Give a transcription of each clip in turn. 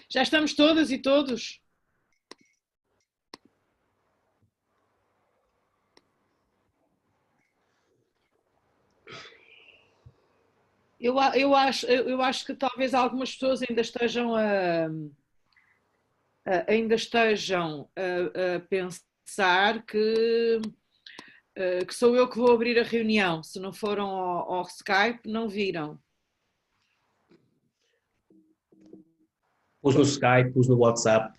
Já estamos todas e todos? Eu acho que talvez algumas pessoas ainda estejam a pensar que sou eu que vou abrir a reunião. Se não foram ao Skype, não viram. Pus no Skype, pus no WhatsApp.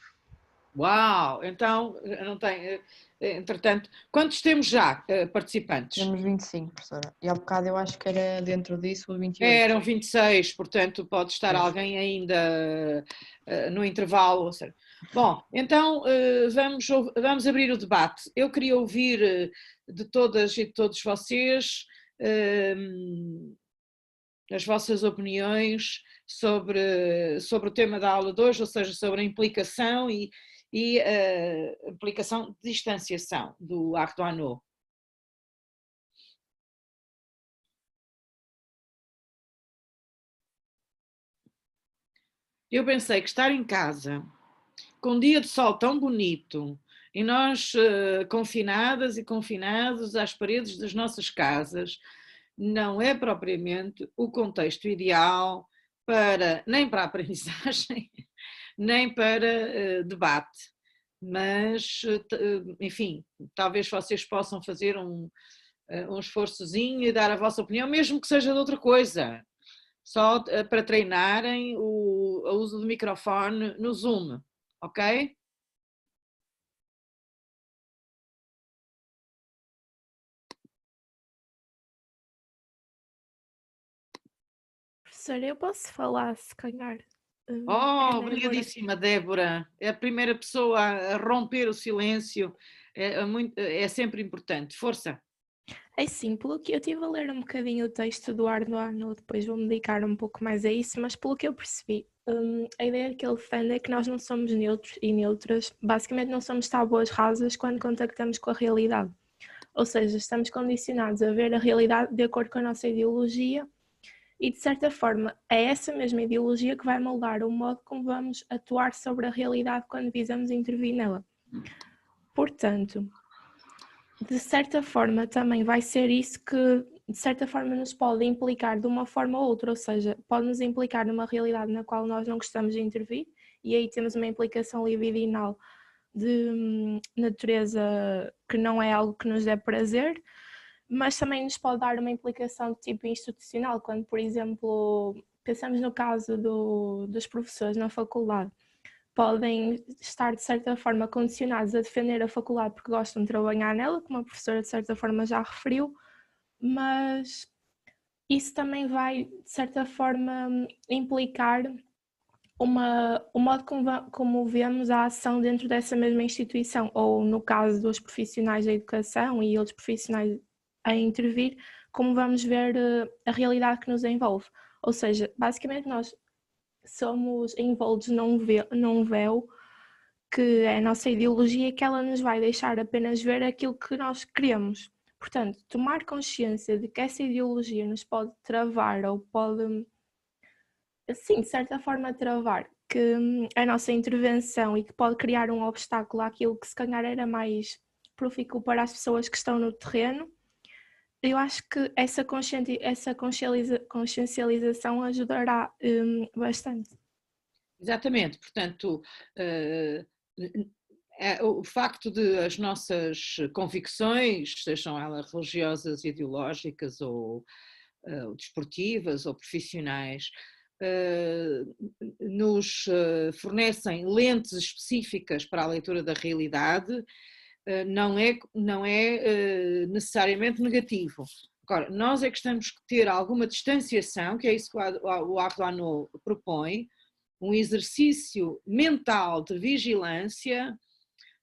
Uau! Então, não tem. Entretanto, quantos temos já participantes? Temos 25, professora. E há bocado eu acho que era dentro disso 28. Eram 26, portanto pode estar alguém ainda no intervalo. Bom, então vamos abrir o debate. Eu queria ouvir de todas e de todos vocês as vossas opiniões sobre o tema da aula de hoje, ou seja, sobre a implicação e a aplicação de distanciação do Arduino. Eu pensei que estar em casa, com um dia de sol tão bonito, e nós confinadas e confinados às paredes das nossas casas, não é propriamente o contexto ideal nem para a aprendizagem, nem para debate. Mas, enfim, talvez vocês possam fazer um esforçozinho e dar a vossa opinião, mesmo que seja de outra coisa. Só para treinarem o uso do microfone no Zoom, ok? Professora, eu posso falar, se calhar? Obrigadíssima, Débora. É a primeira pessoa a romper o silêncio, é sempre importante. Força! É sim, pelo que eu estive a ler um bocadinho o texto do Arduino, depois vou-me dedicar um pouco mais a isso, mas pelo que eu percebi, a ideia que ele defende é que nós não somos neutros e neutras, basicamente não somos tábuas rasas quando contactamos com a realidade. Ou seja, estamos condicionados a ver a realidade de acordo com a nossa ideologia e, de certa forma, é essa mesma ideologia que vai moldar o modo como vamos atuar sobre a realidade quando visamos intervir nela. Portanto, de certa forma também vai ser isso que de certa forma nos pode implicar de uma forma ou outra, ou seja, pode nos implicar numa realidade na qual nós não gostamos de intervir e aí temos uma implicação libidinal de natureza que não é algo que nos dê prazer, mas também nos pode dar uma implicação de tipo institucional, quando, por exemplo, pensamos no caso dos professores na faculdade, podem estar de certa forma condicionados a defender a faculdade porque gostam de trabalhar nela, como a professora de certa forma já referiu, mas isso também vai de certa forma implicar o modo como vemos a ação dentro dessa mesma instituição, ou no caso dos profissionais da educação e outros profissionais a intervir, como vamos ver a realidade que nos envolve. Ou seja, basicamente nós somos envoltos num véu que é a nossa ideologia, que ela nos vai deixar apenas ver aquilo que nós queremos. Portanto, tomar consciência de que essa ideologia nos pode travar ou pode, assim, de certa forma travar que a nossa intervenção e que pode criar um obstáculo àquilo que se calhar era mais profícuo para as pessoas que estão no terreno, eu acho que essa consciencialização ajudará bastante. Exatamente, portanto, o facto de as nossas convicções, sejam elas religiosas, ideológicas ou desportivas ou profissionais, nos fornecem lentes específicas para a leitura da realidade, não é necessariamente negativo. Agora, nós é que temos que ter alguma distanciação, que é isso que o Arduino propõe, um exercício mental de vigilância,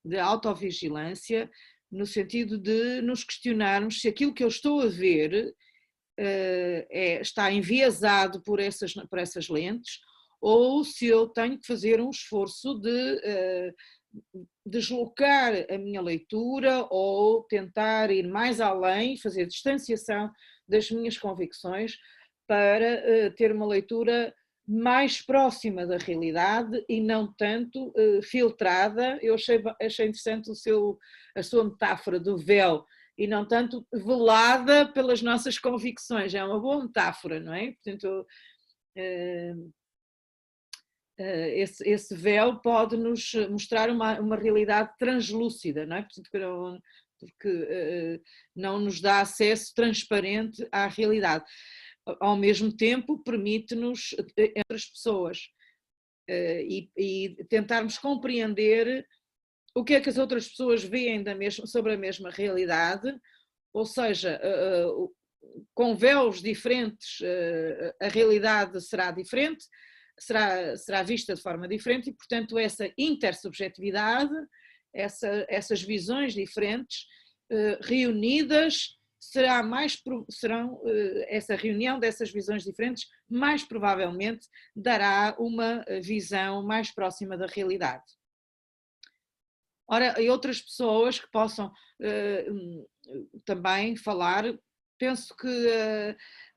de autovigilância, no sentido de nos questionarmos se aquilo que eu estou a ver está enviesado por essas lentes, ou se eu tenho que fazer um esforço de deslocar a minha leitura ou tentar ir mais além, fazer distanciação das minhas convicções para ter uma leitura mais próxima da realidade e não tanto filtrada. Eu achei interessante a sua metáfora do véu, e não tanto velada pelas nossas convicções. É uma boa metáfora, não é? Portanto, esse véu pode nos mostrar uma realidade translúcida, não é? Porque não nos dá acesso transparente à realidade. Ao mesmo tempo, permite-nos, entre as pessoas, e tentarmos compreender o que é que as outras pessoas veem sobre a mesma realidade, ou seja, com véus diferentes, a realidade será diferente, será vista de forma diferente, e, portanto, essa intersubjetividade, essas visões diferentes, reunidas, essa reunião dessas visões diferentes mais provavelmente dará uma visão mais próxima da realidade. Ora, e outras pessoas que possam também falar, penso que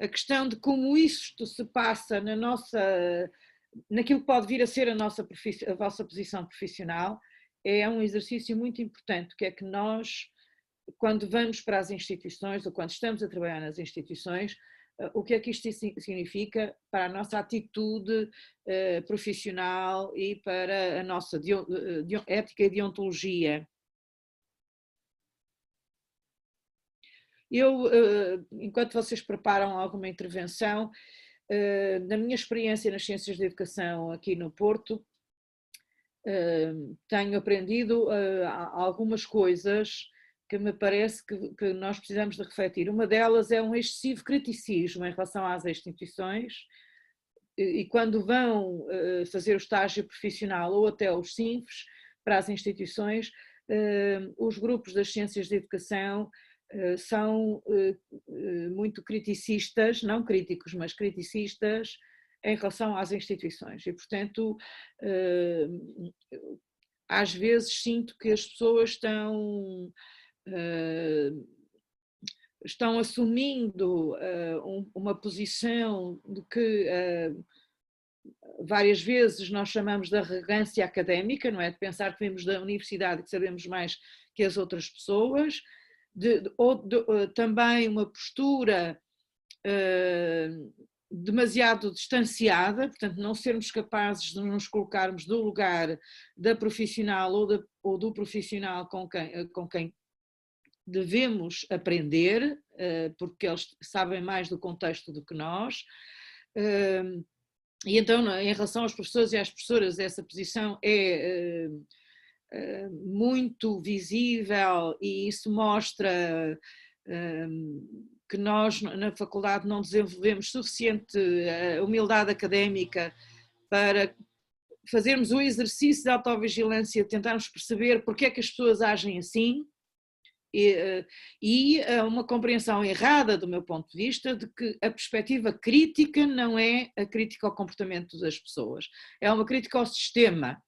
a questão de como isto se passa naquilo que pode vir a ser a vossa posição profissional, é um exercício muito importante, que é que nós, quando vamos para as instituições ou quando estamos a trabalhar nas instituições, o que é que isto significa para a nossa atitude profissional e para a nossa ética e deontologia. Eu, enquanto vocês preparam alguma intervenção, na minha experiência nas ciências da educação aqui no Porto, tenho aprendido algumas coisas que me parece que nós precisamos de refletir. Uma delas é um excessivo criticismo em relação às instituições, e quando vão fazer o estágio profissional ou até os SINFs para as instituições, os grupos das ciências da educação são muito criticistas, não críticos, mas criticistas em relação às instituições, e, portanto, às vezes sinto que as pessoas estão assumindo uma posição de que várias vezes nós chamamos de arrogância académica, não é? De pensar que vimos da universidade e que sabemos mais que as outras pessoas, também uma postura demasiado distanciada, portanto não sermos capazes de nos colocarmos no lugar da profissional ou do profissional com quem devemos aprender, porque eles sabem mais do contexto do que nós. E então, em relação aos professores e às professoras, essa posição é muito visível, e isso mostra que nós na faculdade não desenvolvemos suficiente humildade académica para fazermos o exercício de autovigilância, tentarmos perceber porque é que as pessoas agem assim, e uma compreensão errada, do meu ponto de vista, de que a perspectiva crítica não é a crítica ao comportamento das pessoas, é uma crítica ao sistema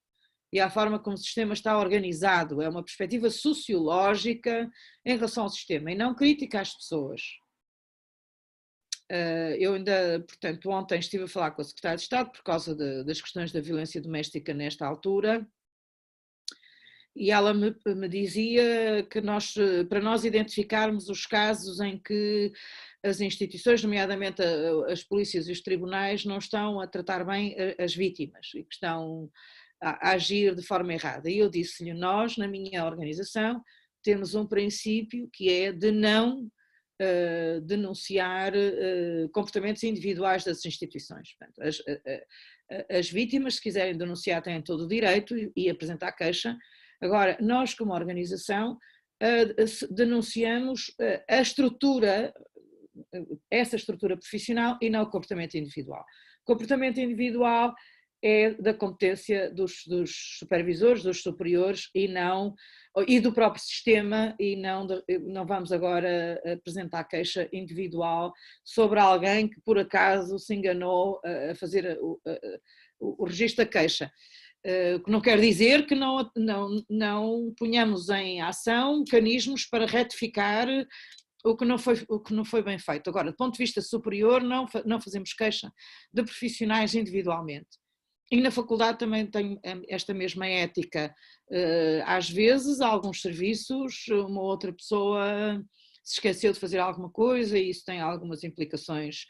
e à forma como o sistema está organizado, é uma perspectiva sociológica em relação ao sistema e não crítica às pessoas. Eu ainda, portanto, ontem estive a falar com a Secretária de Estado por causa das questões da violência doméstica nesta altura, e ela me dizia que para nós identificarmos os casos em que as instituições, nomeadamente as polícias e os tribunais, não estão a tratar bem as vítimas e que estão a agir de forma errada. E eu disse-lhe, nós, na minha organização, temos um princípio que é de não denunciar comportamentos individuais das instituições. Portanto, as vítimas, se quiserem denunciar, têm todo o direito e apresentar queixa. Agora, nós como organização denunciamos essa estrutura profissional e não o comportamento individual. O comportamento individual é da competência dos supervisores, dos superiores e do próprio sistema, e não vamos agora apresentar queixa individual sobre alguém que por acaso se enganou a fazer o registro da queixa. O que não quer dizer que não ponhamos em ação mecanismos para retificar o que não foi bem feito. Agora, do ponto de vista superior, não fazemos queixa de profissionais individualmente. E na faculdade também tenho esta mesma ética. Às vezes, alguns serviços, uma outra pessoa se esqueceu de fazer alguma coisa e isso tem algumas implicações,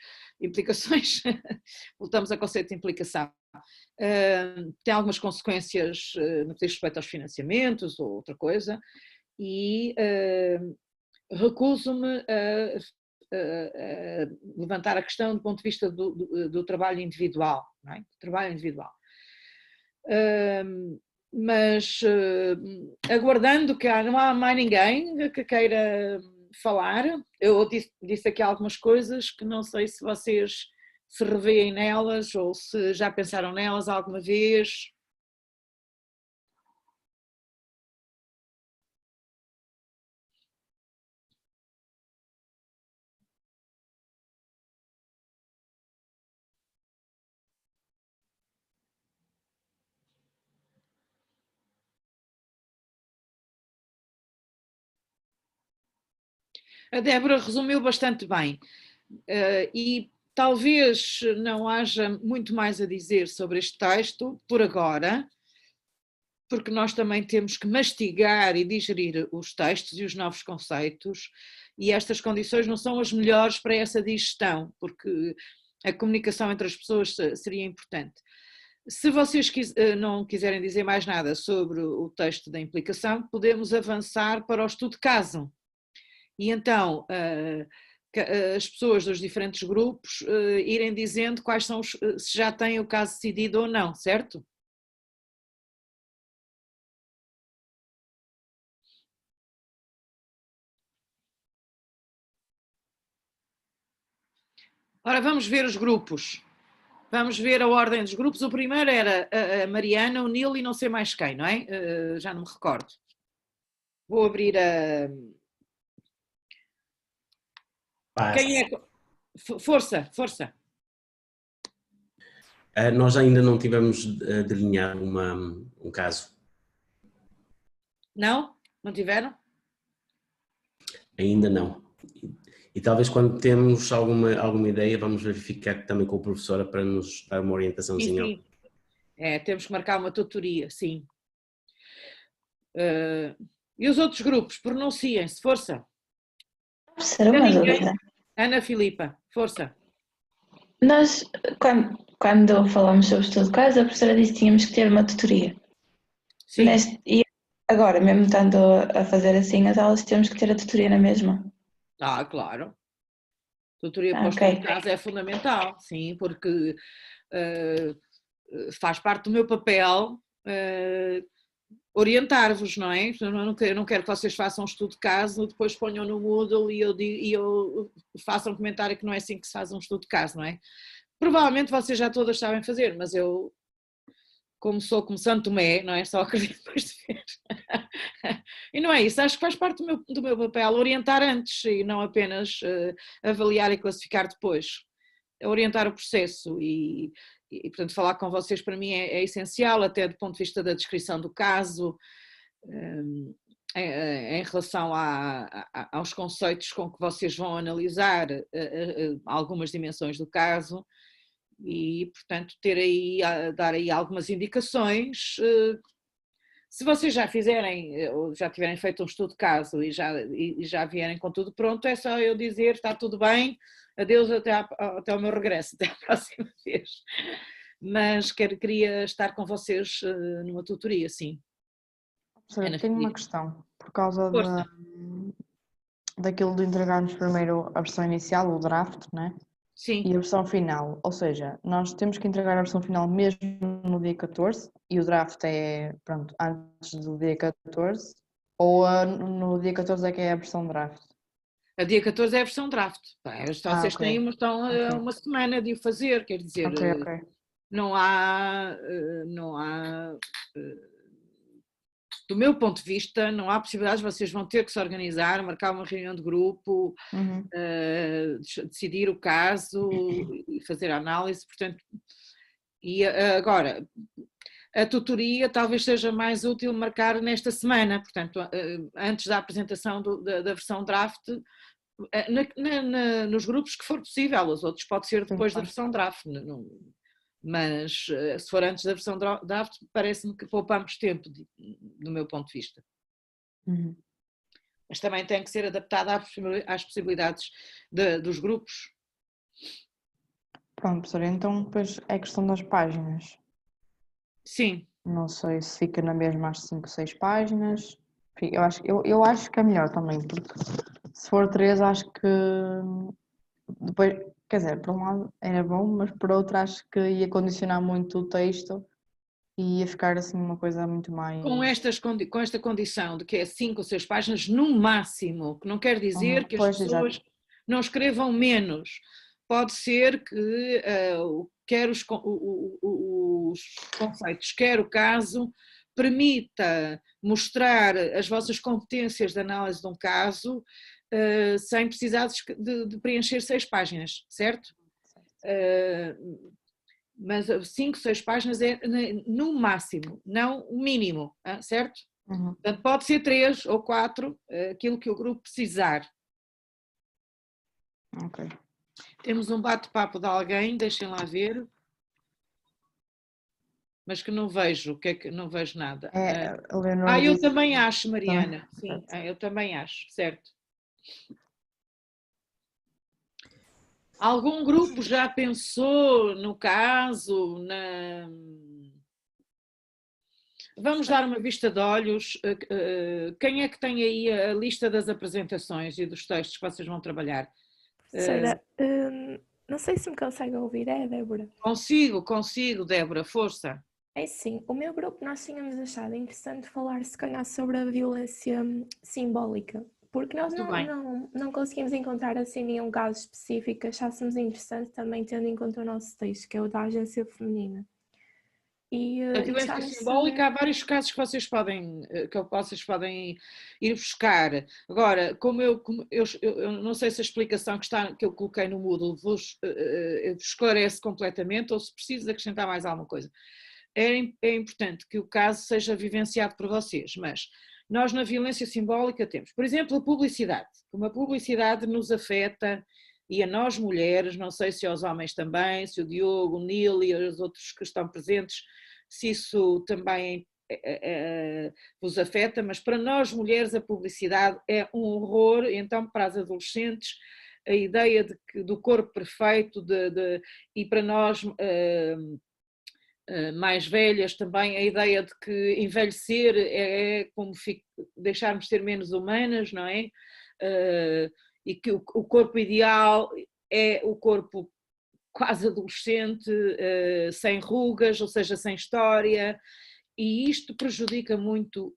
voltamos ao conceito de implicação, tem algumas consequências no que diz respeito aos financiamentos ou outra coisa, e recuso-me a levantar a questão do ponto de vista do trabalho individual, não é? Do trabalho individual. Mas aguardando que não há mais ninguém que queira falar, eu disse aqui algumas coisas que não sei se vocês se revêem nelas ou se já pensaram nelas alguma vez. A Débora resumiu bastante bem e talvez não haja muito mais a dizer sobre este texto por agora, porque nós também temos que mastigar e digerir os textos e os novos conceitos, e estas condições não são as melhores para essa digestão, porque a comunicação entre as pessoas seria importante. Se vocês não quiserem dizer mais nada sobre o texto da implicação, podemos avançar para o estudo de caso. E então as pessoas dos diferentes grupos irem dizendo quais são se já têm o caso decidido ou não, certo? Ora, vamos ver os grupos. Vamos ver a ordem dos grupos. O primeiro era a Mariana, o Nilo e não sei mais quem, não é? Já não me recordo. Vou abrir a... Quem é? Força, força. Nós ainda não tivemos delineado um caso. Não? Não tiveram? Ainda não. E talvez quando temos alguma ideia, vamos verificar também com a professora para nos dar uma orientaçãozinha. Sim, sim. Temos que marcar uma tutoria, sim. E os outros grupos? Pronunciem-se, força. Professora, uma dúvida. Ana Filipa, força. Nós, quando falamos sobre estudo de caso, a professora disse que tínhamos que ter uma tutoria. Sim. E agora, mesmo estando a fazer assim as aulas, temos que ter a tutoria na mesma? Claro. Tutoria para o estudo de caso é fundamental, sim, porque faz parte do meu papel orientar-vos, não é? Eu não quero que vocês façam um estudo de caso, depois ponham no Moodle e eu façam um comentário que não é assim que se faz um estudo de caso, não é? Provavelmente vocês já todas sabem fazer, mas eu, como sou como Santo Tomé, não é? Só acredito depois de ver. E não é isso, acho que faz parte do meu papel orientar antes e não apenas avaliar e classificar depois. Orientar o processo e portanto, falar com vocês para mim é essencial, até do ponto de vista da descrição do caso, em relação aos conceitos com que vocês vão analisar algumas dimensões do caso e, portanto, dar aí algumas indicações. Se vocês já fizerem, ou já tiverem feito um estudo de caso e já vierem com tudo pronto, é só eu dizer, está tudo bem, adeus até ao meu regresso, até à próxima vez. Mas queria estar com vocês numa tutoria, sim. Professora, tenho uma questão, por causa daquilo de entregarmos primeiro a versão inicial, o draft, né? Sim. E a versão final, ou seja, nós temos que entregar a versão final mesmo no dia 14 e o draft é, pronto, antes do dia 14 ou no dia 14 é que é a versão draft? A dia 14 é a versão draft. Vocês têm uma semana de o fazer, quer dizer, não há, do meu ponto de vista, não há possibilidades, vocês vão ter que se organizar, marcar uma reunião de grupo, decidir o caso e fazer a análise, portanto, e agora, a tutoria talvez seja mais útil marcar nesta semana, portanto, antes da apresentação da versão draft, nos grupos que for possível, os outros pode ser depois da claro. versão draft, mas se for antes da versão draft, parece-me que poupamos tempo, do meu ponto de vista. Uhum. Mas também tem que ser adaptada às possibilidades dos grupos. Pronto, professora, então depois é questão das páginas. Sim, Não sei se fica na mesma às 5, 6 páginas. Eu acho que é melhor também, porque se for 3, acho que depois, quer dizer, por um lado era bom, mas por outro acho que ia condicionar muito o texto e ia ficar assim uma coisa muito mais. com esta condição de que é 5 ou 6 páginas no máximo, que não quer dizer que as Pois, pessoas exato. não escrevam menos. Pode ser que quer os conceitos, quer o caso, permita mostrar as vossas competências de análise de um caso sem precisar de preencher 6 páginas, certo? Mas 5, 6 páginas é no máximo, não o mínimo, certo? Uhum. Portanto, pode ser 3 ou 4, aquilo que o grupo precisar. Ok. Temos um bate-papo de alguém, deixem lá ver, mas que não vejo, o que é que não vejo nada. A Leonor Eu disse também acho, Mariana, também. sim, eu também acho, certo. Algum grupo já pensou no caso, Vamos dar uma vista de olhos. Quem é que tem aí a lista das apresentações e dos textos que vocês vão trabalhar? Professora, não sei se me consegue ouvir, é, Débora? Consigo, Débora, força. É sim, o meu grupo nós tínhamos achado interessante falar se calhar sobre a violência simbólica, porque nós Muito bem. não conseguimos encontrar assim nenhum caso específico, achássemos interessante também tendo em conta o nosso texto, que é o da agência feminina. E A violência gostávamos de simbólica, saber- há vários casos que vocês podem ir buscar. Agora, como eu não sei se a explicação que eu coloquei no Moodle vos esclarece completamente ou se precisa acrescentar mais alguma coisa. É importante que o caso seja vivenciado por vocês, mas nós na violência simbólica temos, por exemplo, a publicidade. Como a publicidade nos afeta, e a nós mulheres, não sei se aos homens também, se o Diogo, o Nil e os outros que estão presentes, se isso também vos afeta, mas para nós mulheres a publicidade é um horror, então para as adolescentes a ideia do corpo perfeito e para nós mais velhas também a ideia de que envelhecer é como deixarmos de ser menos humanas, não é? E que o corpo ideal é o corpo quase adolescente, sem rugas, ou seja, sem história, e isto prejudica muito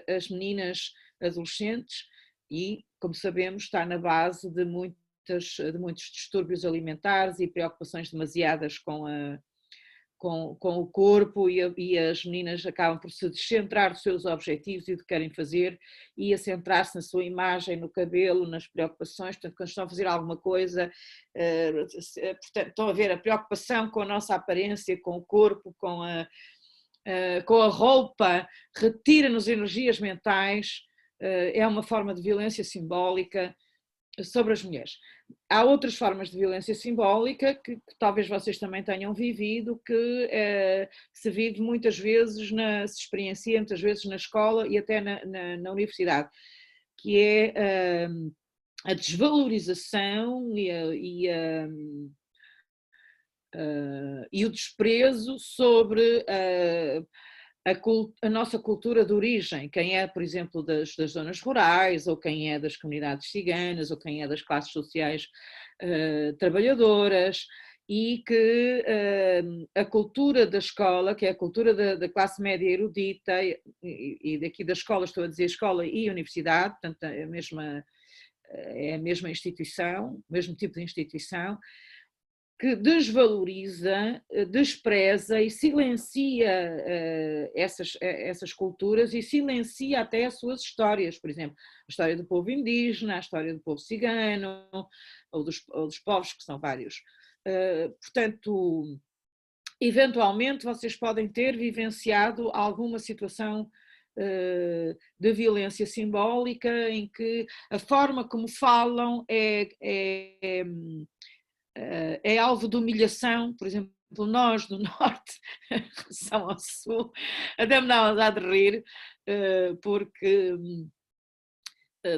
as meninas adolescentes e, como sabemos, está na base de muitos distúrbios alimentares e preocupações demasiadas com o corpo e as meninas acabam por se descentrar dos seus objetivos e do que querem fazer e a centrar-se na sua imagem, no cabelo, nas preocupações. Portanto, quando estão a fazer alguma coisa, portanto, estão a ver a preocupação com a nossa aparência, com o corpo, com a roupa, retira-nos energias mentais, é uma forma de violência simbólica sobre as mulheres. Há outras formas de violência simbólica que talvez vocês também tenham vivido, que se vive muitas vezes, se experiencia muitas vezes na escola e até na universidade, que é a desvalorização e o desprezo sobre a nossa cultura de origem, quem é, por exemplo, das zonas rurais, ou quem é das comunidades ciganas, ou quem é das classes sociais trabalhadoras, e que a cultura da escola, que é a cultura da classe média erudita, e daqui da escola estou a dizer escola e universidade, portanto é a mesma instituição, o mesmo tipo de instituição, que desvaloriza, despreza e silencia essas culturas e silencia até as suas histórias, por exemplo, a história do povo indígena, a história do povo cigano, ou dos povos que são vários. Portanto, eventualmente vocês podem ter vivenciado alguma situação de violência simbólica, em que a forma como falam é alvo de humilhação. Por exemplo, nós do Norte, em relação ao Sul, até me dá vontade de rir, porque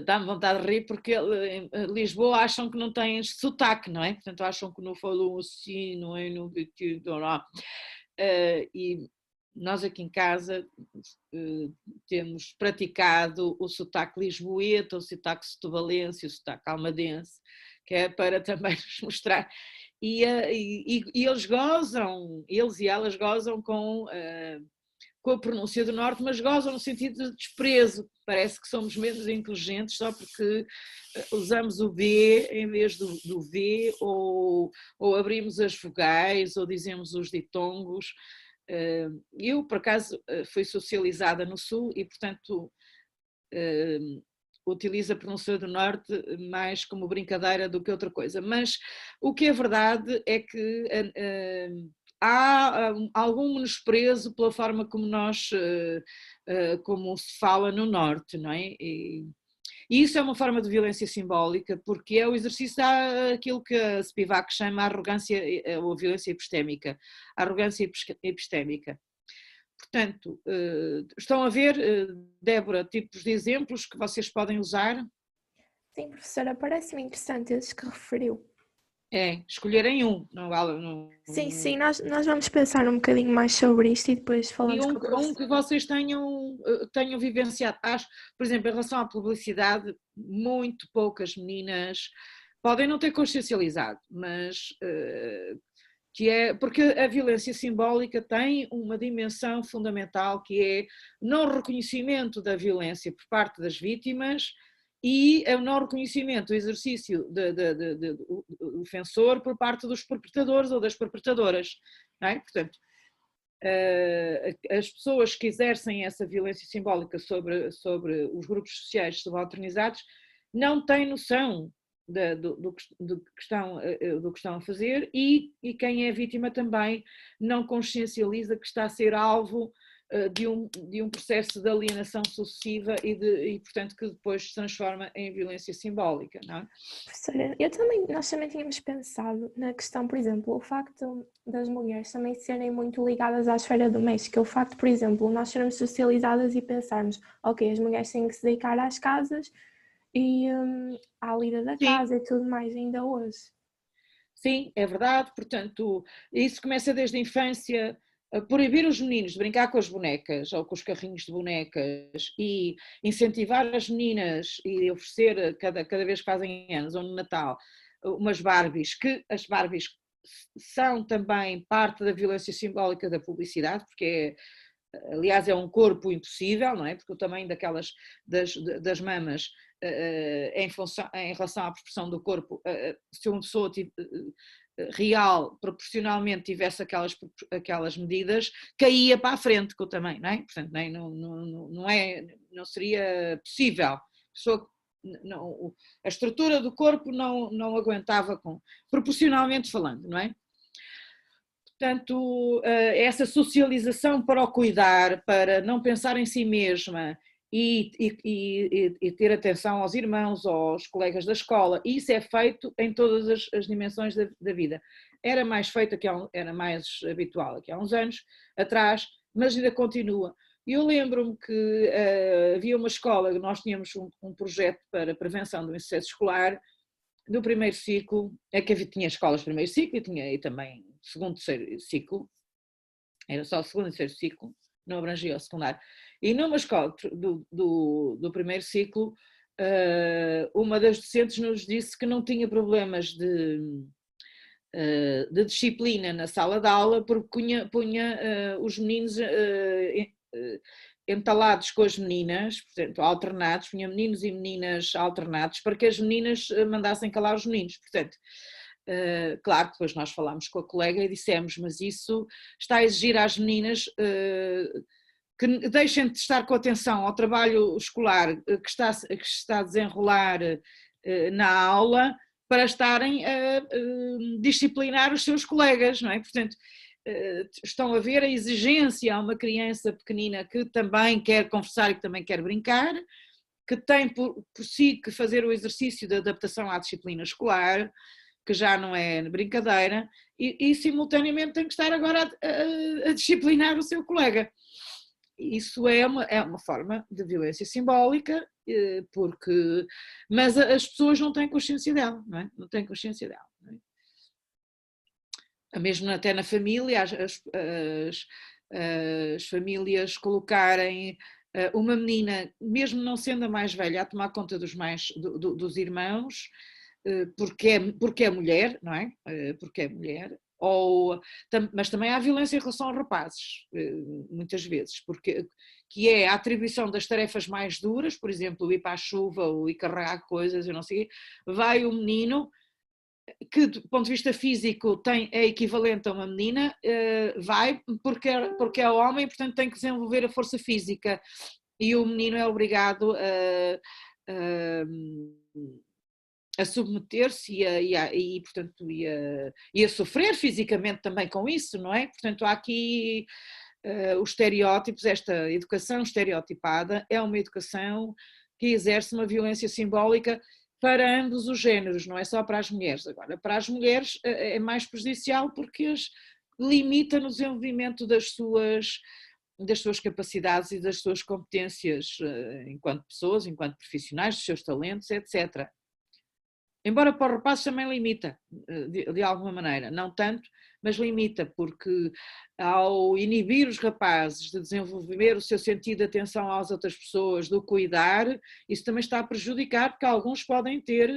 dá-me vontade de rir, porque em Lisboa acham que não tens sotaque, não é? Portanto, acham que não falam assim, não é? E nós aqui em casa temos praticado o sotaque lisboeta, o sotaque setuvalense, o sotaque almadense, que é para também nos mostrar. E eles gozam, eles e elas gozam com a pronúncia do Norte, mas gozam no sentido de desprezo. Parece que somos menos inteligentes só porque usamos o B em vez do V, ou abrimos as vogais, ou dizemos os ditongos. Eu, por acaso, fui socializada no Sul e, portanto, utilizo a pronúncia do Norte mais como brincadeira do que outra coisa. Mas o que é verdade é que há algum menosprezo pela forma como como se fala no Norte, não é? E isso é uma forma de violência simbólica, porque é o exercício daquilo que a Spivak chama a arrogância ou a violência epistémica, a arrogância epistémica. Portanto, estão a ver, Débora, tipos de exemplos que vocês podem usar? Sim, professora, parece-me interessante esses que referiu. Escolherem um. Não, Sim, nós vamos pensar um bocadinho mais sobre isto e depois falamos com a professora. Um que vocês tenham vivenciado. Acho, por exemplo, em relação à publicidade, muito poucas meninas podem não ter consciencializado, mas que é porque a violência simbólica tem uma dimensão fundamental, que é não reconhecimento da violência por parte das vítimas e o não reconhecimento do exercício do ofensor por parte dos perpetradores ou das perpetradoras, não é? Portanto, as pessoas que exercem essa violência simbólica sobre os grupos sociais subalternizados não têm noção do que estão a fazer, e quem é vítima também não consciencializa que está a ser alvo de um processo de alienação sucessiva e portanto que depois se transforma em violência simbólica, não é? Professora, nós também tínhamos pensado na questão, por exemplo, o facto das mulheres também serem muito ligadas à esfera doméstica, o facto, por exemplo, nós sermos socializadas e pensarmos, ok, as mulheres têm que se dedicar às casas e à lida da casa e tudo mais, ainda hoje. Sim, é verdade, portanto, isso começa desde a infância. Proibir os meninos de brincar com as bonecas ou com os carrinhos de bonecas e incentivar as meninas e oferecer cada vez que fazem anos ou no Natal umas Barbies, que as Barbies são também parte da violência simbólica da publicidade, porque aliás é um corpo impossível, não é? Porque o tamanho das mamas em relação à proporção do corpo, se uma pessoa real, proporcionalmente tivesse aquelas medidas, caía para a frente com o tamanho, não é? Portanto, não seria possível. A estrutura do corpo não aguentava, proporcionalmente falando, não é? Portanto, essa socialização para o cuidar, para não pensar em si mesma e ter atenção aos irmãos, aos colegas da escola, isso é feito em todas as dimensões da vida. Era mais feito, era mais habitual aqui há uns anos atrás, mas ainda continua. Eu lembro-me que havia uma escola, nós tínhamos um projeto para prevenção do insucesso escolar, do primeiro ciclo, que tinha escolas de primeiro ciclo e também segundo, terceiro ciclo, era só o segundo e terceiro ciclo, não abrangia o secundário. E numa escola do primeiro ciclo, uma das docentes nos disse que não tinha problemas de disciplina na sala de aula, porque punha os meninos entalados com as meninas, portanto alternados, punha meninos e meninas alternados para que as meninas mandassem calar os meninos, portanto. Claro que depois nós falámos com a colega e dissemos, mas isso está a exigir às meninas que deixem de estar com atenção ao trabalho escolar que está a desenrolar na aula para estarem a disciplinar os seus colegas, não é? Portanto, estão a ver a exigência a uma criança pequenina que também quer conversar e que também quer brincar, que tem por si que fazer o exercício de adaptação à disciplina escolar, que já não é brincadeira, e simultaneamente tem que estar agora a disciplinar o seu colega. Isso é uma forma de violência simbólica, mas as pessoas não têm consciência dela, não é? Não têm consciência dela. Não é? Mesmo até na família, as famílias colocarem uma menina, mesmo não sendo a mais velha, a tomar conta dos irmãos, porque é mulher, não é? Porque é mulher. Mas também há violência em relação aos rapazes, muitas vezes, que é a atribuição das tarefas mais duras, por exemplo, ir para a chuva ou ir carregar coisas, eu não sei, vai o menino, que do ponto de vista físico é equivalente a uma menina, vai porque é homem e portanto tem que desenvolver a força física, e o menino é obrigado a submeter-se e a sofrer fisicamente também com isso, não é? Portanto, há aqui os estereótipos, esta educação estereotipada é uma educação que exerce uma violência simbólica para ambos os géneros, não é só para as mulheres. Agora, para as mulheres é mais prejudicial porque as limita no desenvolvimento das suas capacidades e das suas competências enquanto pessoas, enquanto profissionais, dos seus talentos, etc. Embora para os rapazes também limita, de alguma maneira, não tanto, mas limita, porque ao inibir os rapazes de desenvolver o seu sentido de atenção às outras pessoas, do cuidar, isso também está a prejudicar, porque alguns podem ter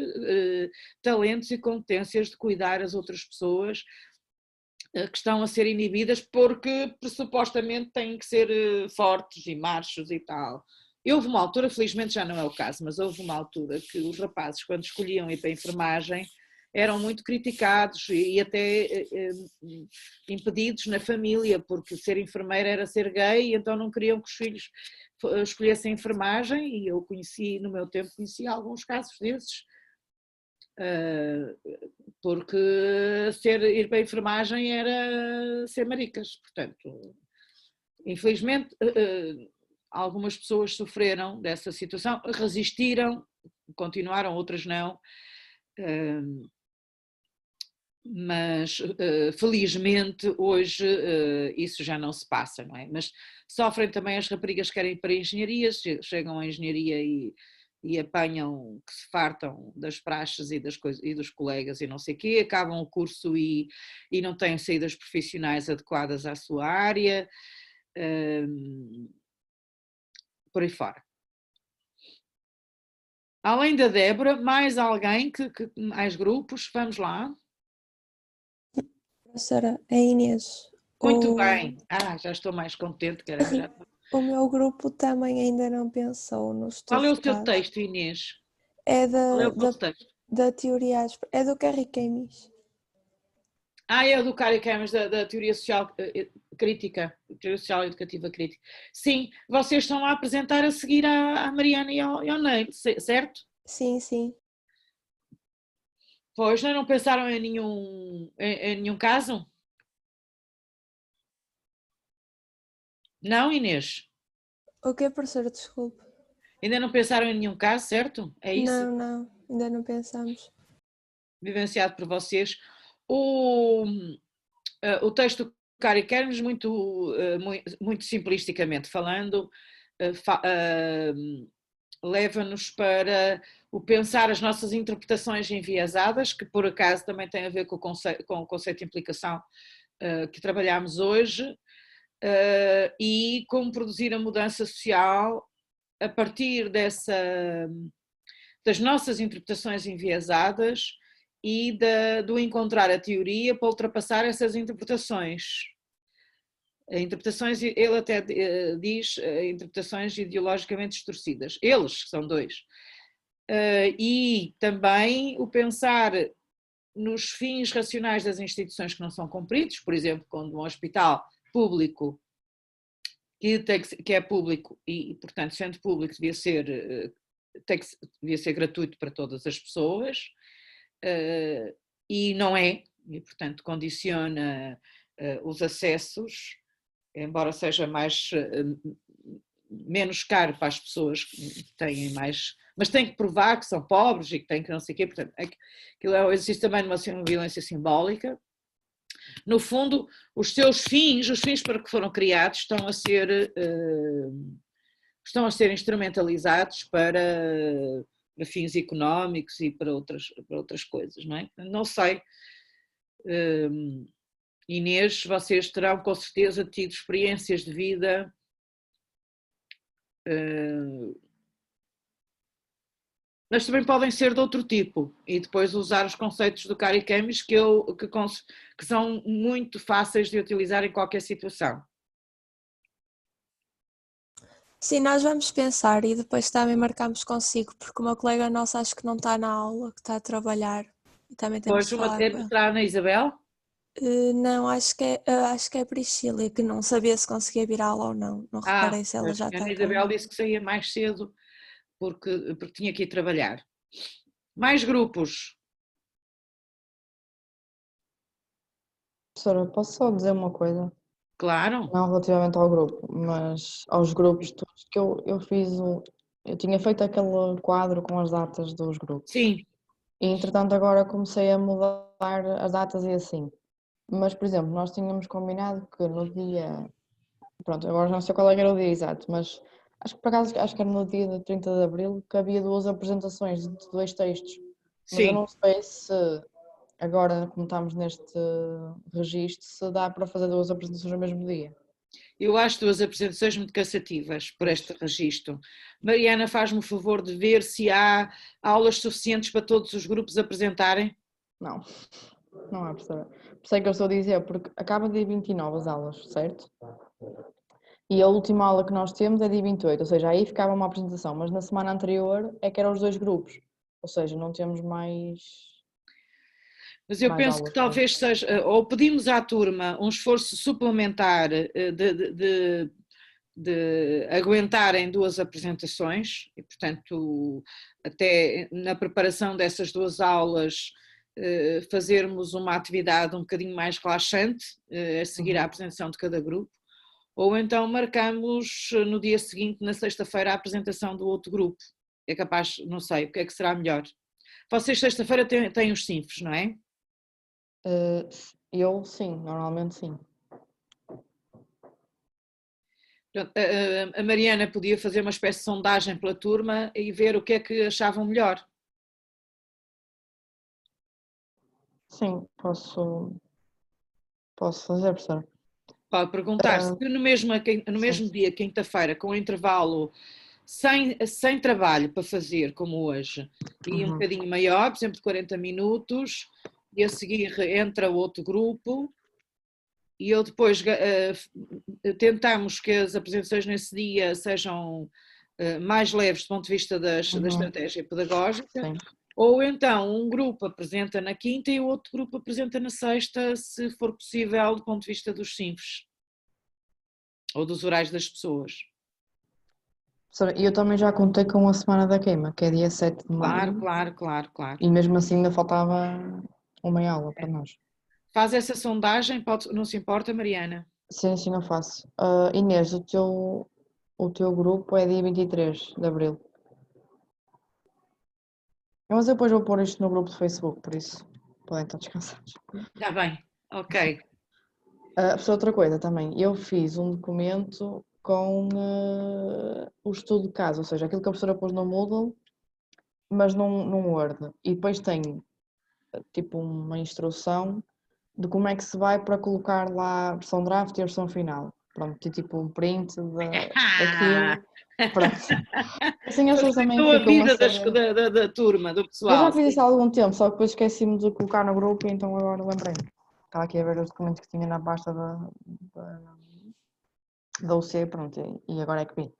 talentos e competências de cuidar as outras pessoas que estão a ser inibidas porque supostamente têm que ser fortes e machos e tal. Houve uma altura, felizmente já não é o caso, mas houve uma altura que os rapazes, quando escolhiam ir para a enfermagem, eram muito criticados e até impedidos na família, porque ser enfermeira era ser gay, e então não queriam que os filhos escolhessem enfermagem, e eu no meu tempo conheci alguns casos desses, porque ir para a enfermagem era ser maricas, portanto, infelizmente algumas pessoas sofreram dessa situação, resistiram, continuaram, outras não, mas felizmente hoje isso já não se passa, não é? Mas sofrem também as raparigas que querem ir para a engenharia, chegam à engenharia e apanham, que se fartam das praxes e dos colegas e não sei o quê, acabam o curso e não têm saídas profissionais adequadas à sua área, por aí fora. Além da Débora, mais alguém, mais grupos, vamos lá. Professora, é Inês. Muito bem, já estou mais contente, caramba, já estou. O meu grupo também ainda não pensou no estudo. Qual é o teu texto, Inês? É Qual é o teu texto? da teoria, é do Carrie Camis. É do Carrie Camis, da teoria social crítica, teoria social educativa crítica. Sim, vocês estão a apresentar a seguir à Mariana e ao Neil, certo? Sim, sim. Pois, não pensaram em nenhum caso? Não, Inês? O que, professora? Desculpe. Ainda não pensaram em nenhum caso, certo? É isso? Não, ainda não pensamos. Vivenciado por vocês. O texto do Carrie Camis, muito simplisticamente falando, leva-nos para o pensar as nossas interpretações enviesadas, que por acaso também tem a ver com o conceito de implicação que trabalhamos hoje, e como produzir a mudança social a partir das nossas interpretações enviesadas e do encontrar a teoria para ultrapassar essas interpretações. Ele até diz interpretações ideologicamente distorcidas. Eles, que são dois. E também o pensar nos fins racionais das instituições que não são cumpridos, por exemplo, quando um hospital público, que é público e, portanto, sendo público, devia ser gratuito para todas as pessoas, e não é, e, portanto, condiciona os acessos, embora seja menos caro para as pessoas que têm mais, mas têm que provar que são pobres e que têm que não sei o quê, portanto, aquilo existe também uma violência simbólica. No fundo, os fins para que foram criados estão a ser instrumentalizados para fins económicos e para outras coisas, não é? Não sei, Inês, vocês terão com certeza tido experiências de vida mas também podem ser de outro tipo e depois usar os conceitos do Kari Kemis que são muito fáceis de utilizar em qualquer situação. Sim, nós vamos pensar e depois também marcamos consigo, porque uma colega nossa acho que não está na aula, que está a trabalhar e também temos Pois, de uma falar com ela. será a Ana Isabel? Não, acho que é Priscila, que não sabia se conseguia vir à aula ou não. Não reparei se ela já a está Ana cá. Isabel disse que saía mais cedo porque tinha que ir trabalhar. Mais grupos? Professora, posso só dizer uma coisa? Claro. Não relativamente ao grupo, mas aos grupos todos, que eu fiz eu tinha feito aquele quadro com as datas dos grupos. Sim. E entretanto agora comecei a mudar as datas e assim. Mas, por exemplo, nós tínhamos combinado que no dia, pronto, agora não sei qual era o dia exato, mas acho que por acaso acho que era no dia de 30 de Abril que havia 2 apresentações de 2 textos. Mas eu Sim. não sei se agora, como estamos neste registro, se dá para fazer 2 apresentações no mesmo dia. Eu acho 2 apresentações muito cansativas por este registro. Mariana, faz-me o favor de ver se há aulas suficientes para todos os grupos apresentarem. Não há, professora. Por isso é que eu estou a dizer, porque acaba dia 29 as aulas, certo? E a última aula que nós temos é dia 28, ou seja, aí ficava uma apresentação, mas na semana anterior é que eram os 2 grupos, ou seja, não temos mais. Mas eu mais penso aulas, que talvez seja, ou pedimos à turma um esforço suplementar de aguentarem 2 apresentações e, portanto, até na preparação dessas 2 aulas fazermos uma atividade um bocadinho mais relaxante a seguir à apresentação de cada grupo, ou então marcamos no dia seguinte, na sexta-feira, a apresentação do outro grupo. É capaz, não sei, o que é que será melhor? Vocês sexta-feira têm os sinfos, não é? Eu sim, normalmente sim. A Mariana podia fazer uma espécie de sondagem pela turma e ver o que é que achavam melhor. Sim, posso fazer, professora. Pode perguntar se no mesmo dia, quinta-feira, com intervalo sem trabalho para fazer, como hoje, e um bocadinho maior, por exemplo, de 40 minutos, e a seguir entra outro grupo, e eu depois tentamos que as apresentações nesse dia sejam mais leves do ponto de vista da estratégia pedagógica, ou então um grupo apresenta na quinta e o outro grupo apresenta na sexta, se for possível, do ponto de vista dos sinfos, ou dos horários das pessoas. E eu também já contei com a Semana da Queima, que é dia 7 de maio. Claro. E mesmo assim ainda faltava uma aula para nós. Faz essa sondagem, não se importa, Mariana? Sim, eu faço. Inês, o teu grupo é dia 23 de Abril. Mas eu depois vou pôr isto no grupo do Facebook, por isso podem estar descansados. Está bem, ok. Outra coisa também, eu fiz um documento com o estudo de caso, ou seja, aquilo que a professora pôs no Moodle, mas num Word. E depois tem tipo uma instrução de como é que se vai para colocar lá a versão draft e a versão final. Pronto, e tipo um print daquilo. Pronto. Assim as pessoas também ficam a ficam a vida saber. da turma, do pessoal. Eu já fiz isso há algum tempo, só que depois esqueci-me de colocar no grupo e então agora lembrei-me. Estava aqui a ver os documentos que tinha na pasta da UC, pronto, e agora é que vi.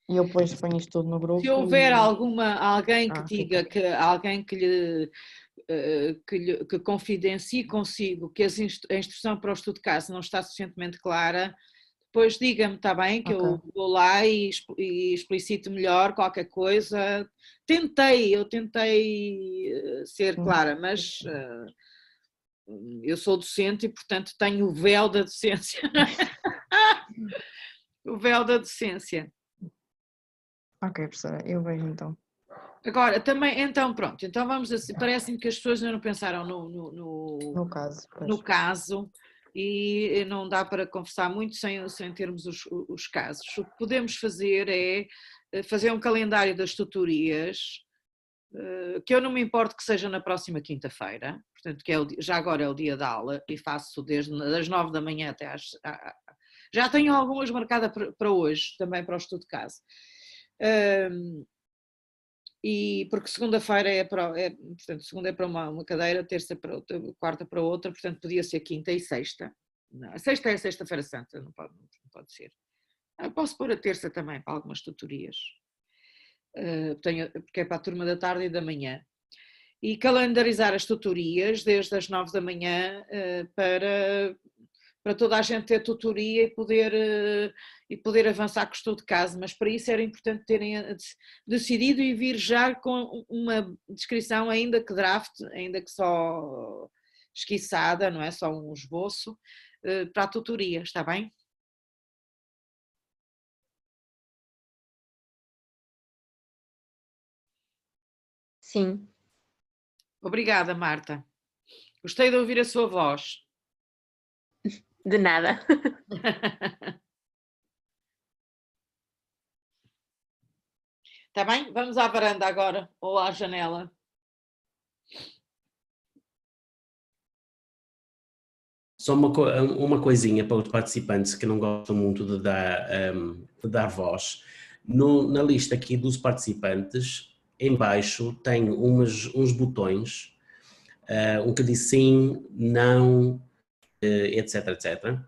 E eu depois ponho isto tudo no grupo. Se houver alguém que diga fica. que alguém que confidencie consigo que a instrução para o estudo de caso não está suficientemente clara, depois diga-me, está bem, que eu vou lá e explicito melhor qualquer coisa. Eu tentei ser clara, mas eu sou docente e, portanto, tenho o véu da docência. O véu da docência. Ok, professora, eu vejo então. Agora, também, então pronto, então vamos assim, parece-me que as pessoas ainda não pensaram No caso. Pois. no caso e não dá para conversar muito sem termos os casos. O que podemos fazer é fazer um calendário das tutorias, que eu não me importo que seja na próxima quinta-feira, portanto, que já agora é o dia da aula e faço desde as 9 da manhã até às... Já tenho algumas marcadas para hoje, também para o estudo de caso. E porque segunda-feira portanto, segunda é para uma cadeira, terça para outra, quarta para outra, portanto podia ser quinta e sexta. Não, a sexta é sexta-feira santa, não pode ser. Eu posso pôr a terça também para algumas tutorias, porque é para a turma da tarde e da manhã. E calendarizar as tutorias desde as 9 da manhã para toda a gente ter tutoria e poder avançar com o estudo de caso, mas para isso era importante terem decidido e vir já com uma descrição, ainda que draft, ainda que só esquiçada, não é só um esboço, para a tutoria, está bem? Sim. Obrigada, Marta. Gostei de ouvir a sua voz. De nada. Está bem? Vamos à varanda agora, ou à janela. Só uma coisinha para os participantes que não gostam muito de dar voz. Na lista aqui dos participantes, em baixo tem uns botões, um que diz sim, não, etc, etc.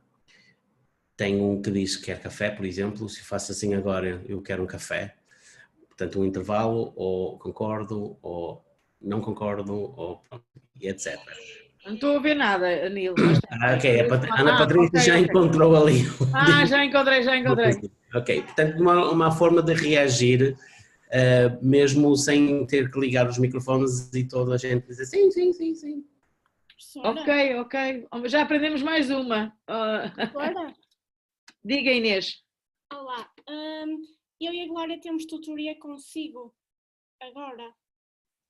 Tem um que diz que quer café, por exemplo. Se faço assim agora, eu quero um café. Portanto, um intervalo, ou concordo, ou não concordo, ou etc. Não estou a ver nada, Anil. Mas Ok, a Ana Patrícia já encontrou ali. Já encontrei. Ok, portanto, uma forma de reagir, mesmo sem ter que ligar os microfones e toda a gente dizer sim. Ok. Já aprendemos mais uma. Agora? Diga, Inês. Olá, eu e a Glória temos tutoria consigo agora.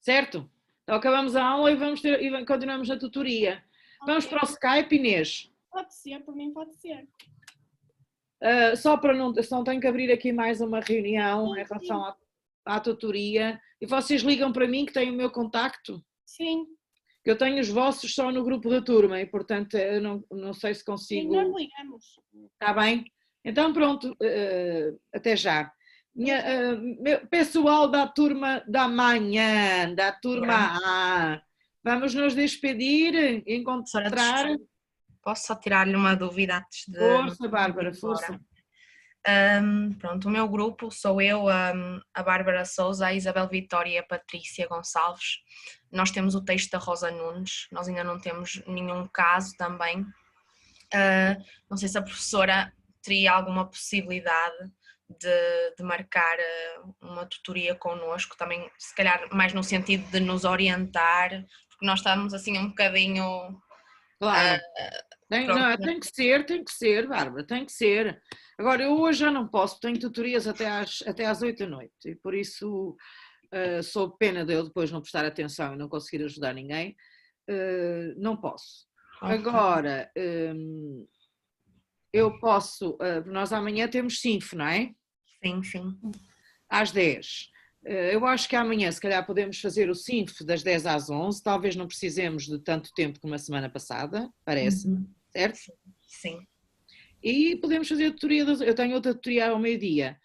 Certo? Então acabamos a aula e continuamos a tutoria. Vamos para o Skype, Inês. Pode ser, por mim pode ser. Só tenho que abrir aqui mais uma reunião em relação à tutoria. E vocês ligam para mim que têm o meu contacto? Sim. Eu tenho os vossos só no grupo da turma e, portanto, eu não sei se consigo... Sim, nós ligamos. Está bem? Então, pronto, até já. Pessoal da turma da manhã, da turma A, vamos nos despedir, encontrar... Posso só tirar-lhe uma dúvida antes de... Força, Bárbara, força. Pronto, o meu grupo sou eu, a Bárbara Souza, a Isabel Vitória e a Patrícia Gonçalves. Nós temos o texto da Rosa Nunes, nós ainda não temos nenhum caso também. Não sei se a professora teria alguma possibilidade de marcar uma tutoria connosco, também se calhar mais no sentido de nos orientar, porque nós estamos assim um bocadinho... Claro, tem que ser, Bárbara, tem que ser. Agora, eu hoje já não posso, tenho tutorias até às 8 da noite e por isso sou pena de eu depois não prestar atenção e não conseguir ajudar ninguém, não posso. Okay. Agora, eu posso, nós amanhã temos Sinfo, não é? Sim. Às 10. Eu acho que amanhã se calhar podemos fazer o Sinfo das 10 às 11, talvez não precisemos de tanto tempo como a semana passada, parece, certo? Sim. E podemos fazer a tutoria, eu tenho outra tutoria ao meio-dia,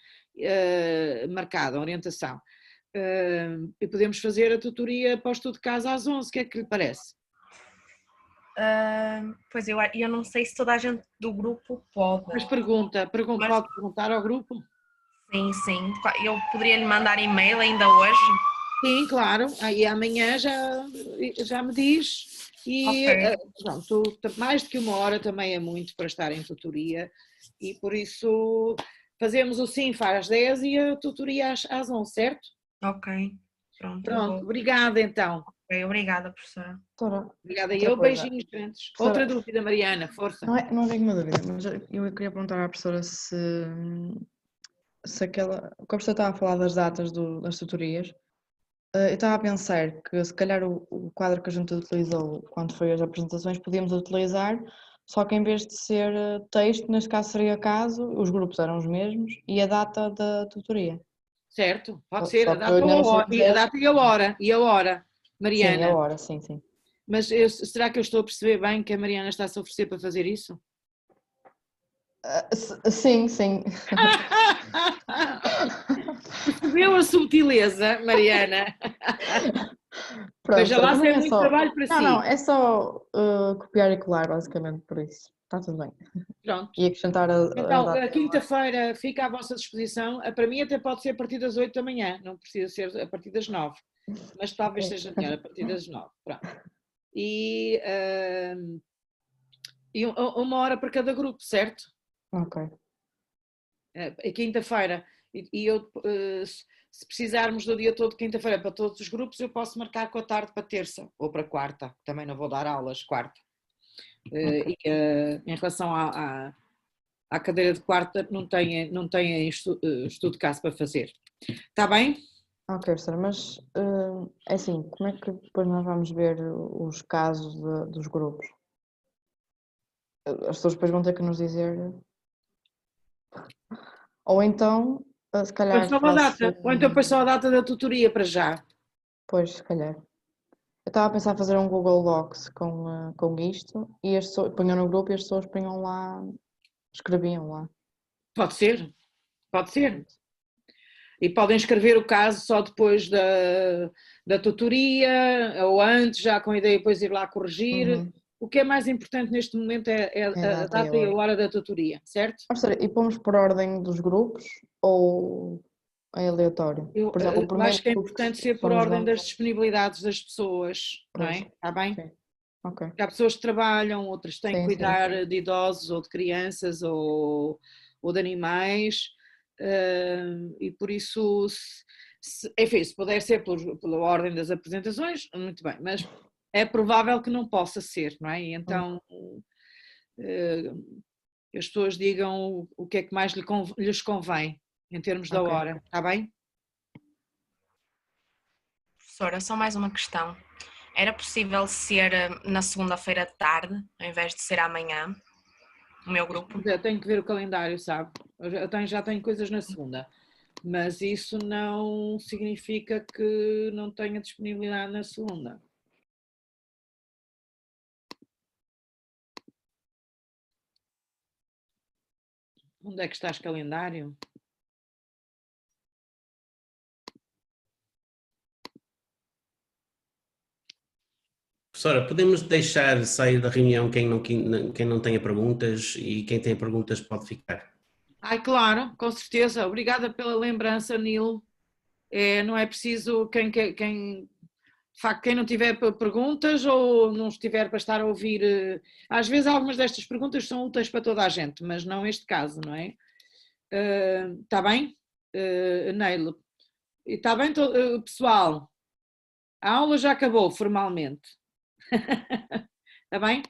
marcada, orientação, e podemos fazer a tutoria para o estudo de casa às 11, o que é que lhe parece? Pois eu não sei se toda a gente do grupo pode. Mas pode perguntar ao grupo? Sim. Eu poderia lhe mandar e-mail ainda hoje? Sim, claro. Aí amanhã já me diz. E pronto, mais de que uma hora também é muito para estar em tutoria. E por isso fazemos o Sinfo às 10 e a tutoria às 11, certo? Ok. Pronto, obrigada então. Ok, obrigada, professora. Doutora, Obrigada outra eu, coisa. beijinhos grandes. Professora- Outra dúvida, Mariana, força. Não é bem uma dúvida, mas eu queria perguntar à professora se aquela. O que a professora estava a falar das datas das tutorias, eu estava a pensar que se calhar o quadro que a gente utilizou quando foi as apresentações podíamos utilizar, só que em vez de ser texto, neste caso seria caso, os grupos eram os mesmos e a data da tutoria. Certo, pode Só- ser, só a que eu data, ainda não sei a dizer. data e a hora, Sim, Mariana. a hora, sim. Mas será que eu estou a perceber bem que a Mariana está a se oferecer para fazer isso? Sim. Percebeu a subtileza, Mariana? Pronto, Veja lá se também é muito trabalho para Não, si. é só copiar e colar, basicamente, por isso. Está tudo bem. Pronto. E acrescentar a Então, data. a quinta-feira fica à vossa disposição. Para mim até pode ser a partir das 8 da manhã, não precisa ser a partir das 9. Mas talvez Ok. seja melhor a partir das 9. Pronto. E uma hora para cada grupo, certo? Ok. A quinta-feira. E eu, se precisarmos do dia todo, quinta-feira, para todos os grupos, eu posso marcar com a tarde para terça ou para quarta. Também não vou dar aulas quarta. E em relação à cadeira de quarta, não tem estudo de caso para fazer. Está bem? Ok, professora, mas é assim, como é que depois nós vamos ver os casos dos grupos? As pessoas depois vão ter que nos dizer. Ou então, se Põe calhar só uma data. Ou então põe só a data da tutoria para já. Pois, se calhar. Eu estava a pensar em fazer um Google Docs com isto e as pessoas punham no grupo e as pessoas punham lá, escreviam lá. Pode ser. Pode ser. E podem escrever o caso só depois da tutoria ou antes, já com a ideia de depois ir lá corrigir. Uhum. O que é mais importante neste momento é a data e a data e a hora. hora da tutoria, certo? Professora, e pomos por ordem dos grupos ou é aleatório? Eu Por exemplo, o primeiro acho que é grupo importante ser por somos ordem nós. das disponibilidades das pessoas, não Pois, é? Está bem? sim. Ok. Porque há pessoas que trabalham, outras têm que Sim. cuidar de idosos ou de crianças ou de animais, e por isso, enfim, se puder ser pela ordem das apresentações, muito bem, mas é provável que não possa ser, não é? E então as pessoas digam o que é que mais lhes convém em termos da Ok. hora, está bem? Professora, só mais uma questão. Era possível ser na segunda-feira de tarde, ao invés de ser amanhã, o meu grupo? Eu tenho que ver o calendário, sabe? Já tenho coisas na segunda, mas isso não significa que não tenha disponibilidade na segunda. Onde é que estás calendário? Professora, podemos deixar sair da reunião quem não tenha perguntas e quem tenha perguntas pode ficar. Ai, claro, com certeza. Obrigada pela lembrança, Nilo. Não é preciso de facto, quem não tiver perguntas ou não estiver para estar a ouvir. Às vezes algumas destas perguntas são úteis para toda a gente, mas não este caso, não é? Está bem, Neil? Está bem, pessoal? A aula já acabou formalmente. Está bem?